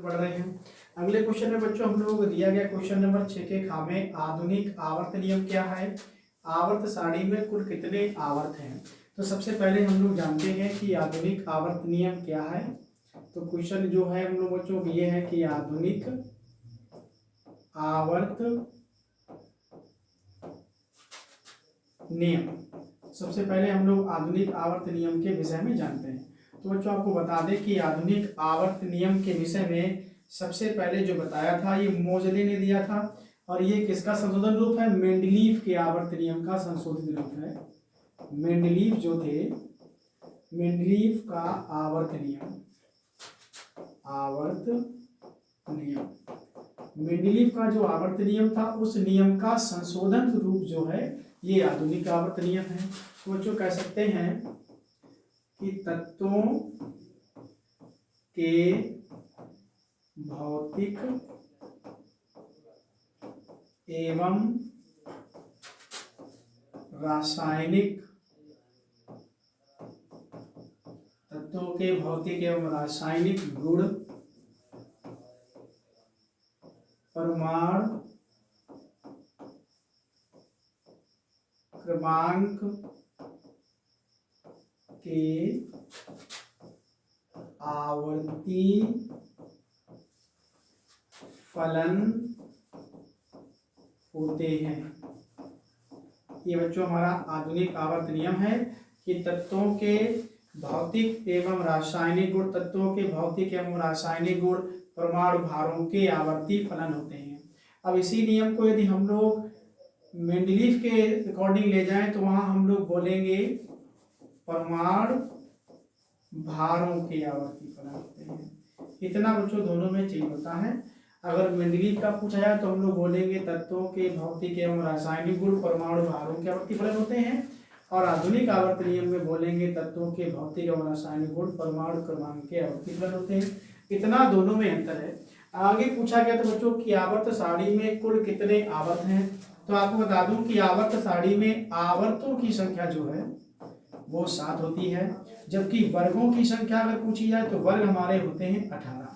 बढ़ रहे हैं। अगले क्वेश्चन में बच्चों हम लोगों को दिया गया क्वेश्चन नंबर 6 के खा में आधुनिक आवर्त नियम क्या है। आवर्त सारणी में कुल कितने आवर्त हैं। तो सबसे पहले हम लोग जानते हैं कि आधुनिक आवर्त नियम क्या है। तो क्वेश्चन जो है हम लोग बच्चों ये है कि आधुनिक आवर्त नियम, सबसे पहले हम लोग आधुनिक आवर्त नियम के विषय में जानते हैं। तो बच्चों आपको बता दें कि आधुनिक आवर्त नियम के विषय में सबसे पहले जो बताया था ये मोजले ने दिया था, और ये किसका संशोधन रूप है, मेंडलीव के आवर्त नियम का संशोधित रूप है। मेंडलीव जो थे, मेंडलीव का आवर्त नियम, आवर्त नियम, मेंडलीव का जो आवर्त नियम था उस नियम का संशोधन रूप जो है ये आधुनिक आवर्त नियम है। तो बच्चों कह सकते हैं कि तत्वों के भौतिक एवं रासायनिक, तत्वों के भौतिक एवं रासायनिक गुण परमाणु क्रमांक के आवर्ती फलन होते हैं। ये बच्चों हमारा आधुनिक आवर्त नियम है कि तत्वों के भौतिक एवं रासायनिक गुण, तत्वों के भौतिक एवं रासायनिक गुण परमाणु भारों के आवर्ती फलन होते हैं। अब इसी नियम को यदि हम लोग मेंडलीव के अकॉर्डिंग ले जाएं तो वहां हम लोग बोलेंगे परमाणु भारों के आवर्ती फलन होते हैं। इतना बच्चों दोनों में चेंज होता है। अगर मेंडलीव का पूछा जाए तो हम लोग बोलेंगे तत्वों के भौतिक एवं रासायनिक गुण परमाणु भारों के आवर्ती फलन होते हैं, और आधुनिक आवर्त नियम में बोलेंगे तत्वों के भौतिक एवं रासायनिक गुण परमाणु क्रमांक के आवर्ती फलन होते हैं। इतना दोनों में अंतर है। आगे पूछा गया तो बच्चों की आवर्त सारणी में कुल कितने आवर्त हैं। तो आपको बता दूं कि आवर्त सारणी में आवर्तों की संख्या जो है वो 7 होती है, जबकि वर्गों की संख्या अगर पूछी जाए तो वर्ग हमारे होते हैं 18।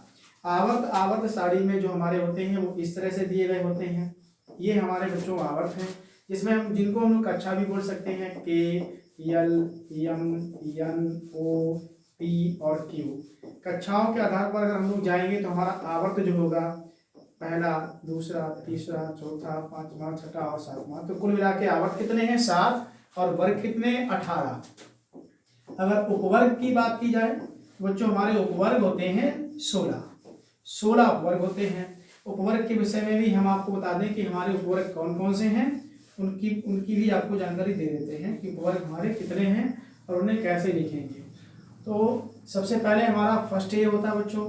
आवर्त सारणी में जो हमारे होते हैं वो इस तरह से दिए गए होते हैं। ये हमारे बच्चों आवर्त हैं, जिसमें हम जिनको हम लोग कक्षा भी बोल सकते हैं, के, यल, यम, यन, ओ, पी और क्यू। कक्षाओं के आधार पर अगर हम लोग जाएंगे तो हमारा आवर्त जो होगा पहला, दूसरा, तीसरा, चौथा, पांचवा, छठा और सातवां, तो कुल मिला के आवर्त कितने हैं 7, और वर्ग कितने 18। अगर उपवर्ग की बात की जाए तो बच्चों हमारे उपवर्ग होते हैं 16 उपवर्ग होते हैं। उपवर्ग के विषय में भी हम आपको बता दें कि हमारे उपवर्ग कौन कौन से हैं, उनकी भी आपको जानकारी दे देते हैं कि उपवर्ग हमारे कितने हैं और उन्हें कैसे लिखेंगे। तो सबसे पहले हमारा फर्स्ट ए होता है बच्चों,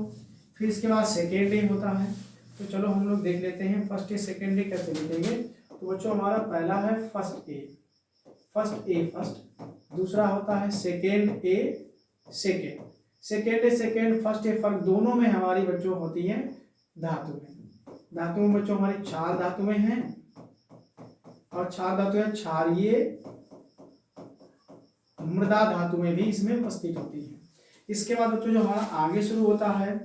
फिर इसके बाद सेकेंड ए होता है। तो चलो हम लोग देख लेते हैं फर्स्ट ए सेकेंड ए कैसे लिखेंगे। तो बच्चों हमारा पहला है फर्स्ट ए, दूसरा होता है second A, second A second, first A first, दोनों में हमारी बच्चों होती है धातु में बच्चों हमारी 4 धातुएं हैं, और 4 धातुएं क्षारीय मृदा धातुएं भी इसमें उपस्थित होती है। इसके बाद बच्चों जो हमारा आगे शुरू होता है,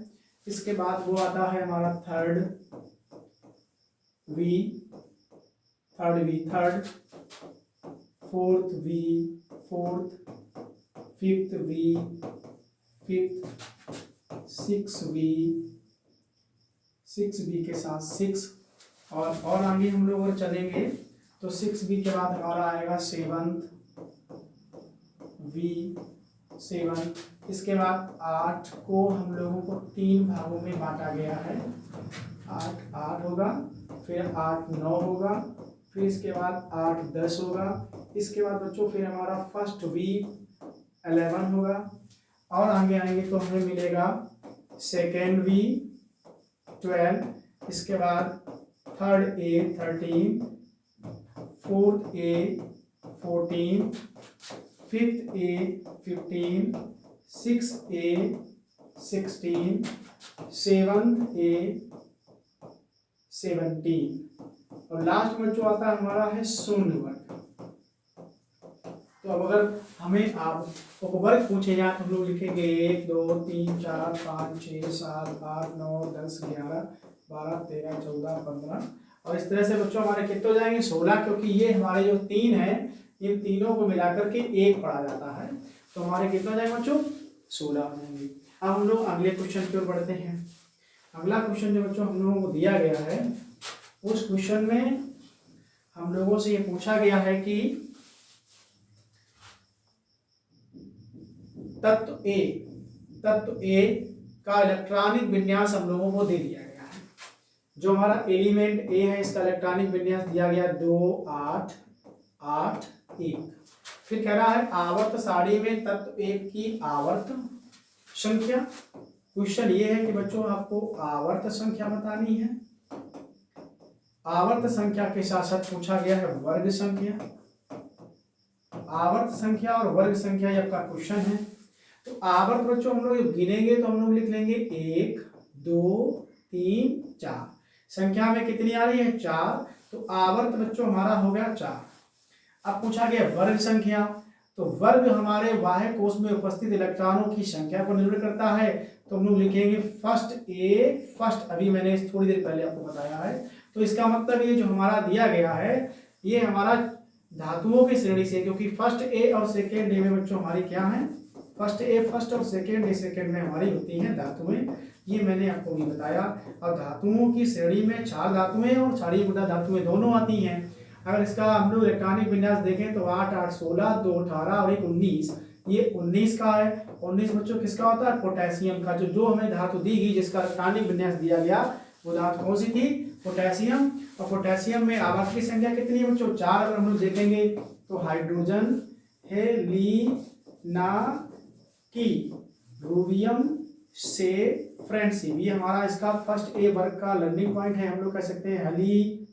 इसके बाद वो आता है हमारा third V, fourth V, fifth V, six V के साथ 6, और आगे हम लोग और चलेंगे तो 6 वी के बाद हमारा आएगा सेवंथ वी, 7। इसके बाद 8 को हम लोगों को 3 भागों में बांटा गया है, 8 होगा, फिर 8 9 होगा, फिर इसके बाद 8 10 होगा, इसके बाद बच्चों फिर हमारा फर्स्ट वी 11 होगा, और आगे आएंगे तो हमें मिलेगा सेकेंड वी 12, इसके बाद third A 13, fourth A 14, fifth A 15, sixth A 16, seventh A 17, और लास्ट में जो आता है हमारा है शून्य वर्ग। तो अब अगर हमें आप उपवर्ग पूछे जाए तो हम लोग लिखेंगे 1 2 3 4 5 6 7 8 9 10 11 12 13 14 15 और इस तरह से बच्चों हमारे कितने हो जाएंगे 16, क्योंकि ये हमारे जो 3 है इन तीनों को मिलाकर के 1 पढ़ा जाता है। तो हमारे कितने हो जाएंगे बच्चों 16 हो जाएंगे। अब हम लोग अगले क्वेश्चन की ओर बढ़ते हैं। अगला क्वेश्चन जो बच्चों हम लोगों को दिया गया है उस क्वेश्चन में हम लोगों से ये पूछा गया है कि तत्व ए का इलेक्ट्रॉनिक विन्यास हम लोगों को दे दिया गया है। जो हमारा एलिमेंट ए है इसका इलेक्ट्रॉनिक विन्यास दिया गया 2 8 8 1। फिर कह रहा है आवर्त सारणी में तत्व ए की आवर्त संख्या। क्वेश्चन ये है कि बच्चों आपको आवर्त संख्या बतानी है। आवर्त संख्या के साथ साथ पूछा गया है वर्ग संख्या। आवर्त संख्या और वर्ग संख्या ये आपका क्वेश्चन है। तो आवर्त बच्चों हम लोग गिनेंगे तो हम लोग लिख लेंगे 1 2 3 4। संख्या में कितनी आ रही है 4, तो आवर्त बच्चों हमारा हो गया 4। अब पूछा गया वर्ग संख्या, तो वर्ग हमारे बाह्य कोश में उपस्थित इलेक्ट्रॉनों की संख्या पर निर्भर करता है। तो हम लोग लिखेंगे फर्स्ट अभी मैंने थोड़ी देर पहले आपको बताया है। तो इसका मतलब ये जो हमारा दिया गया है ये हमारा धातुओं की श्रेणी से, क्योंकि फर्स्ट ए और सेकेंड ए में बच्चों हमारी क्या है फर्स्ट ए फर्स्ट और सेकेंड ए सेकेंड में हमारी होती हैं धातुएं। ये मैंने आपको भी बताया। और धातुओं की श्रेणी में 4 धातुएं और क्षारीय गुदा धातुएं दोनों आती हैं। अगर इसका हम लोग इलेक्ट्रॉनिक विन्यास देखें तो 8 8 16 2 18 और 1 19। ये 19 का है। 19 बच्चों किसका होता है पोटेशियम का। जो हमें धातु दी गई जिसका इलेक्ट्रॉनिक विन्यास दिया गया वो धातु कौन सी थी पोटेशियम। और पोटेशियम में आवर्त की संख्या कितनी है बच्चों 4। अगर हम लोग देखेंगे तो हाइड्रोजन हेलिना की रूबियम से फ्रेंडशिप, ये हमारा इसका फर्स्ट ए वर्ग का लर्निंग पॉइंट है। हम लोग कह सकते हैं हली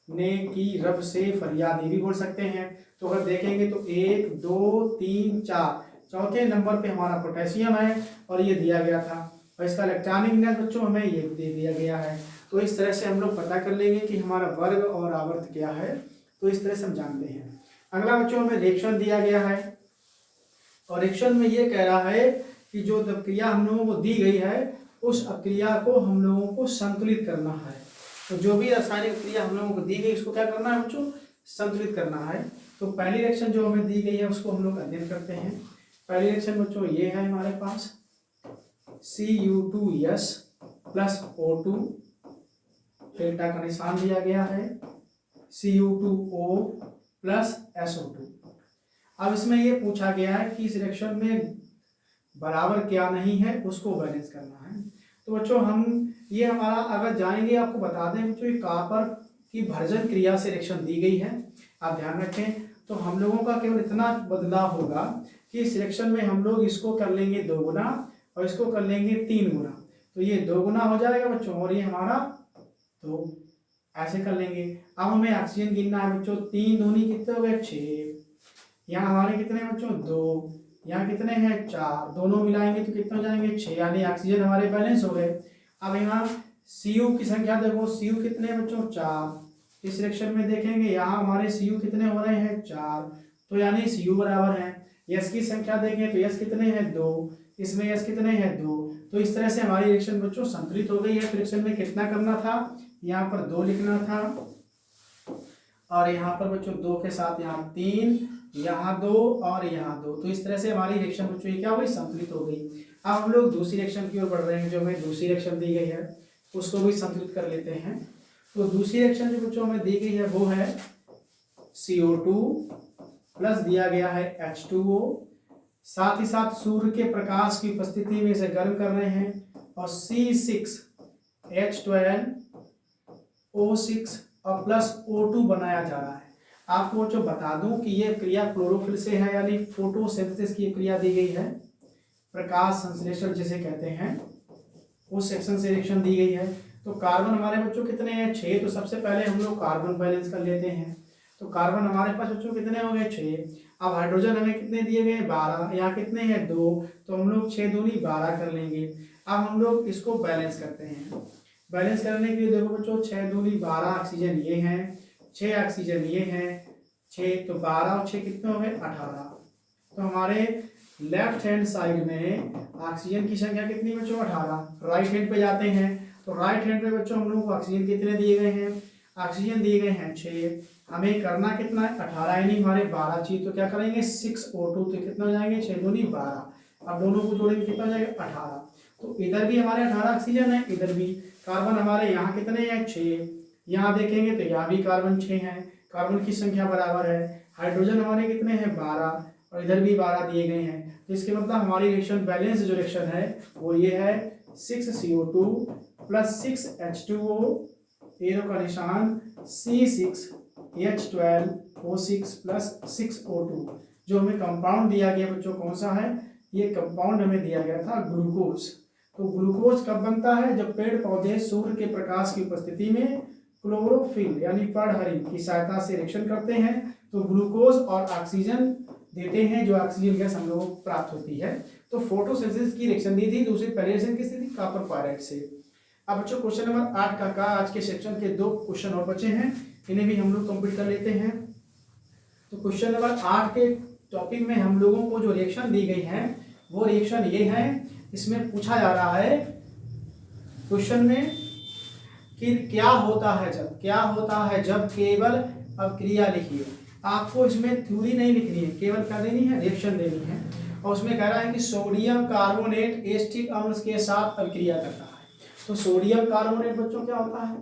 ने की रब से फरियाद, ये भी बोल सकते हैं। तो अगर देखेंगे तो 1 2 3 4 चौथे नंबर पे हमारा पोटेशियम है और ये दिया गया था। और इसका इलेक्ट्रॉनिक विन्यास बच्चों हमें ये दे दिया गया है। तो इस तरह से हम लोग पता कर लेंगे कि हमारा वर्ग और आवर्त क्या है। तो इस तरह से हम जानते हैं। अगला बच्चों हमें रिएक्शन दिया गया है और रिएक्शन में ये कह रहा है कि जो क्रिया हम लोगों को दी गई है उस क्रिया को हम लोगों को संतुलित करना है। तो जो भी रासायनिक क्रिया हम लोगों को दी गई उसको क्या करना है बच्चों संतुलित करना है। तो पहली रिएक्शन जो हमें दी गई है उसको हम लोग अध्ययन करते हैं। पहली रिएक्शन बच्चों ये है हमारे पास Cu2S प्लस O2, डेल्टा का निशान दिया गया है Cu2O प्लस SO2। अब इसमें ये पूछा गया है कि इस रिएक्शन में बराबर क्या नहीं है उसको बैलेंस करना है। तो बच्चों हम ये हमारा अगर जाएंगे आपको बता दें बच्चों ये कॉपर की भर्जन क्रिया से रिएक्शन दी गई है। आप ध्यान रखें। तो हम लोगों का केवल इतना बदलाव होगा कि इस रिएक्शन में हम लोग इसको कर लेंगे 2 गुना और इसको कर लेंगे 3 गुना। तो ये 2 गुना हो जाएगा बच्चों और ये हमारा 2 ऐसे कर लेंगे। अब हमें ऑक्सीजन गिनना है बच्चों 3 दूनी कितने हो गए 6। यहाँ हमारे कितने बच्चों 2, यहाँ कितने हैं 4, दोनों मिलाएंगे तो कितने हो जाएंगे 6, यानी ऑक्सीजन हमारे बैलेंस हो गए। अब यहाँ Cu की संख्या देखो Cu कितने बच्चों 4। इस रिएक्शन में देखेंगे यहाँ हमारे Cu कितने हो रहे हैं 4, तो यानी Cu बराबर है। S की संख्या देखें तो S कितने हैं 2, इसमें S कितने हैं 2। तो इस तरह से हमारी रिएक्शन बच्चों संतुलित हो गई है। रिएक्शन में कितना करना था यहाँ पर 2 लिखना था और यहाँ पर बच्चों 2 के साथ यहाँ 3, यहाँ 2 और यहाँ 2। तो इस तरह से हमारी रिएक्शन बच्चों क्या हो गई संतुलित हो गई। अब हम लोग दूसरी रिएक्शन की ओर बढ़ रहे हैं। जो हमें दूसरी रिएक्शन दी गई है उसको भी संतुलित कर लेते हैं। तो दूसरी रिएक्शन जो बच्चों हमें दी गई है वो है CO2 प्लस दिया गया है H2O, साथ ही साथ सूर्य के प्रकाश की उपस्थिति में इसे गर्म कर रहे हैं और C6H12O6 और प्लस O2 बनाया जा रहा है। आपको जो बता दूं कि ये क्रिया क्लोरोफिल से है, यानी फोटोसिंथेसिस की क्रिया दी गई है, प्रकाश संश्लेषण जिसे कहते हैं, उस सेक्शन से रिएक्शन दी गई है। तो कार्बन हमारे बच्चों कितने हैं 6। तो सबसे पहले हम लोग कार्बन बैलेंस कर लेते हैं। तो कार्बन हमारे पास बच्चों कितने हो गए 6। अब हाइड्रोजन हमें कितने दिए गए 12, यहाँ कितने हैं 2, तो हम लोग 6 दूनी 12 कर लेंगे। अब हम लोग इसको बैलेंस करते हैं। बैलेंस करने के लिए देखो बच्चों 6 दूनी 12 ऑक्सीजन ये हैं, 6 ऑक्सीजन ये हैं, 6 तो 12 और 6 कितने हो गए 18। तो हमारे लेफ्ट हैंड साइड में ऑक्सीजन की संख्या कितनी बच्चों? 18। राइट हैंड पे जाते हैं तो राइट हैंड पे बच्चों हम लोगों को ऑक्सीजन कितने दिए गए हैं? ऑक्सीजन दिए गए हैं 6। हमें करना कितना है? 18, यानी हमारे 12 चाहिए। तो क्या करेंगे? 6O2, तो कितना हो जाएंगे? 6 दूनी 12। अब दोनों को जोड़ेंगे कितना हो जाएगा? 18। तो इधर भी हमारे 18 ऑक्सीजन है, इधर भी। कार्बन हमारे यहाँ कितने हैं? 6। यहाँ देखेंगे तो यहाँ भी कार्बन 6 है, कार्बन की संख्या बराबर है। हाइड्रोजन हमारे कितने हैं? 12, और इधर भी 12 दिए गए हैं। तो इसके मतलब हमारी रिएक्शन बैलेंस जो रिएक्शन है वो ये है 6CO2 प्लस 6H2O, एरो का निशान C6H12O6 प्लस 6O2। जो हमें कंपाउंड दिया गया बच्चों कौन सा है? ये कंपाउंड हमें दिया गया था ग्लूकोज। तो ग्लूकोज कब बनता है? जब पेड़ पौधे सूर्य के प्रकाश की उपस्थिति में क्लोरोफिल यानी पर्णहरित की सहायता से रिएक्शन करते हैं तो ग्लूकोज और ऑक्सीजन देते हैं, जो ऑक्सीजन गैस हम लोगों को प्राप्त होती है। तो फोटोसिंथेसिस की रिएक्शन दी थी। दूसरी पहली रिएक्शन किससे थी? कॉपर पायराइड से। अब बच्चों क्वेश्चन नंबर 8 का आज के सेक्शन के 2 क्वेश्चन और बचे हैं, इन्हें भी हम लोग कंप्लीट कर लेते हैं। तो क्वेश्चन नंबर 8 के टॉपिक में हम लोगों को जो रिएक्शन दी गई है वो रिएक्शन ये है। इसमें पूछा जा रहा है क्वेश्चन में कि क्या होता है जब केवल, अब क्रिया लिखिए। आपको इसमें थ्योरी नहीं लिखनी है, केवल क्या देनी है? रिएक्शन देनी है। और उसमें कह रहा है कि सोडियम कार्बोनेट एसिटिक अम्ल के साथ अभिक्रिया करता है। तो सोडियम कार्बोनेट बच्चों क्या होता है?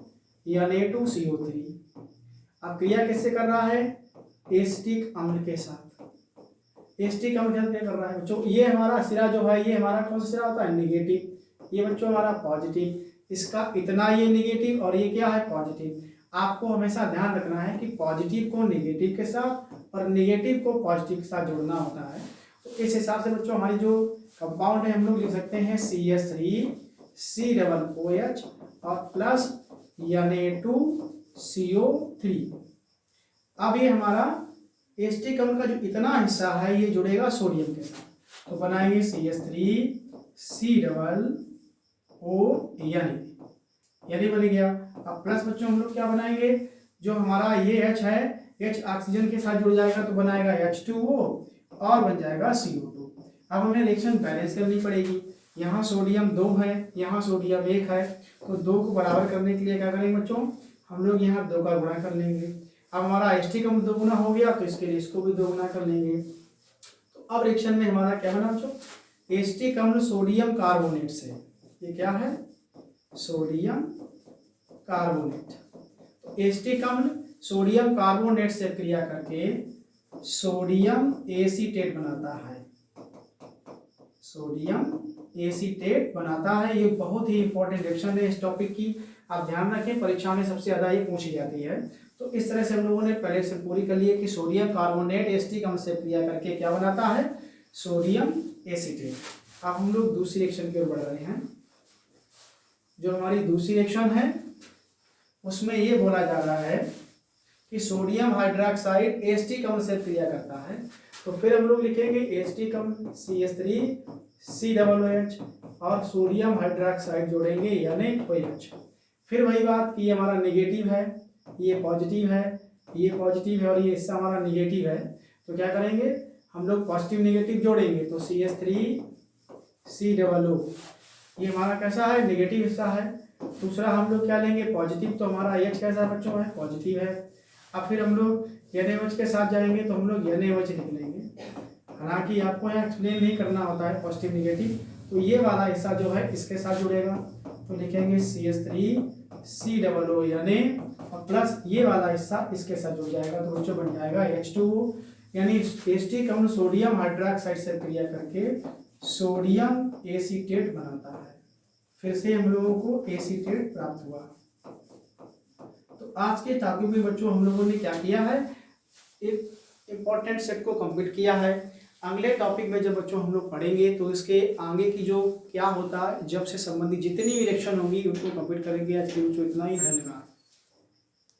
Na2CO3। अब क्रिया किससे कर रहा है? एसिटिक अम्ल के साथ। एसिटिक अम्ल क्या कर रहा है बच्चों? ये हमारा सिरा जो है ये हमारा कौन सा सिरा होता है? नेगेटिव। ये बच्चों हमारा पॉजिटिव। इसका इतना ये नेगेटिव और ये क्या है? पॉजिटिव। आपको हमेशा ध्यान रखना है कि पॉजिटिव को नेगेटिव के साथ और नेगेटिव को पॉजिटिव के साथ जोड़ना होता है। तो इस हिसाब से बच्चों हमारी जो कंपाउंड है हम लोग लिख सकते हैं CH3COOH और प्लस Na2CO3। अब ये हमारा एसिटिक अम्ल का जो इतना हिस्सा है ये जुड़ेगा सोडियम के साथ, तो बनाएंगे CH3COON, यानी बन गया। अब प्लस बच्चों हम लोग क्या बनाएंगे? जो हमारा ये H है, H ऑक्सीजन के साथ जुड़ जाएगा तो बनाएगा H2O और बन जाएगा CO2। अब हमें रिएक्शन बैलेंस करनी पड़ेगी। यहाँ सोडियम 2 है, यहाँ सोडियम 1 है, तो 2 को बराबर करने के लिए क्या करेंगे बच्चों? हम लोग यहाँ 2 का गुणा कर लेंगे। अब हमारा एसिटिक अम्ल 2 गुना हो गया तो इसके लिए इसको भी 2 गुना कर लेंगे। तो अब रिएक्शन में हमारा क्या बना बच्चों? एसिटिक अम्ल सोडियम कार्बोनेट से, ये क्या है? Sodium carbonate. तो एसिटिक अम्ल सोडियम कार्बोनेट से क्रिया करके सोडियम एसीटेट बनाता है। सोडियम एसीटेट बनाता है। ये बहुत ही इंपॉर्टेंट रिएक्शन है इस टॉपिक की, आप ध्यान रखें, परीक्षा में सबसे ज्यादा ये पूछी जाती है। तो इस तरह से हम लोगों ने पहले से पूरी कर ली है कि सोडियम कार्बोनेट एसिटिक अम्ल से क्रिया करके क्या बनाता है? Sodium acetate. अब हम लोग दूसरी रिएक्शन की ओर बढ़ रहे हैं। जो हमारी दूसरी रिएक्शन है उसमें ये बोला जा रहा है कि सोडियम हाइड्रोक्साइड एसिटिक अम्ल से क्रिया करता है। तो फिर हम लोग लिखेंगे एसिटिक अम्ल CH3COOH और सोडियम हाइड्रोक्साइड जोड़ेंगे NaOH। फिर वही बात कि ये हमारा नेगेटिव है, ये पॉजिटिव है, ये पॉजिटिव है और ये हिस्सा हमारा नेगेटिव है। तो क्या करेंगे? हम लोग पॉजिटिव नेगेटिव जोड़ेंगे तो CH3COO, ये हमारा कैसा है? नेगेटिव हिस्सा है। दूसरा हम लोग क्या लेंगे? पॉजिटिव। तो हमारा H कैसा बच्चों है? पॉजिटिव है। अब फिर हम लोग NaOH के साथ जाएंगे तो हम लोग NaOH लिख लेंगे। हालांकि आपको यहाँ एक्सप्लेन नहीं करना होता है पॉजिटिव नेगेटिव। तो ये वाला हिस्सा जो है इसके साथ जुड़ेगा तो लिखेंगे CH3COO और प्लस ये वाला हिस्सा इसके साथ जुड़ जाएगा तो बच्चों बन जाएगा H2O, यानी एसिटिक अम्ल सोडियम हाइड्रोक्साइड से क्रिया करके सोडियम एसीटेट बनाता है। फिर से हम लोगों को एसीटेट प्राप्त हुआ। तो आज के टॉपिक में बच्चों हम लोगों ने क्या किया है? एक इम्पॉर्टेंट सेट को कंप्लीट किया है। अगले टॉपिक में जब बच्चों हम लोग पढ़ेंगे तो इसके आगे की जो क्या होता है जब से संबंधित जितनी भी रिएक्शन होंगी उनको कंप्लीट करेंगे। आज के बच्चों इतना ही, धन्यवाद।